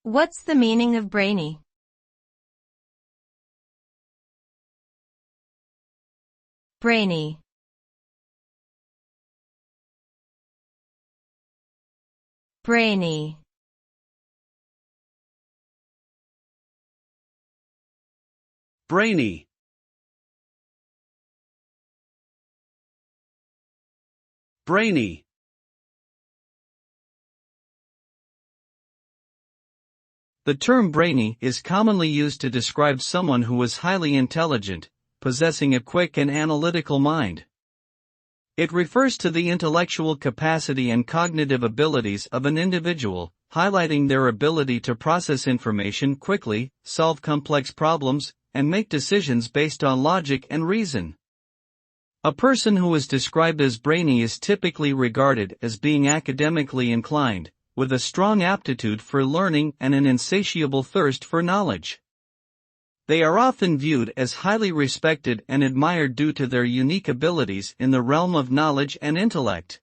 What's the meaning of brainy? Brainy. Brainy. Brainy. Brainy. The term brainy is commonly used to describe someone who is highly intelligent, possessing a quick and analytical mind. It refers to the intellectual capacity and cognitive abilities of an individual, highlighting their ability to process information quickly, solve complex problems, and make decisions based on logic and reason. A person who is described as brainy is typically regarded as being academically inclined, with a strong aptitude for learning and an insatiable thirst for knowledge. They are often viewed as highly respected and admired due to their unique abilities in the realm of knowledge and intellect.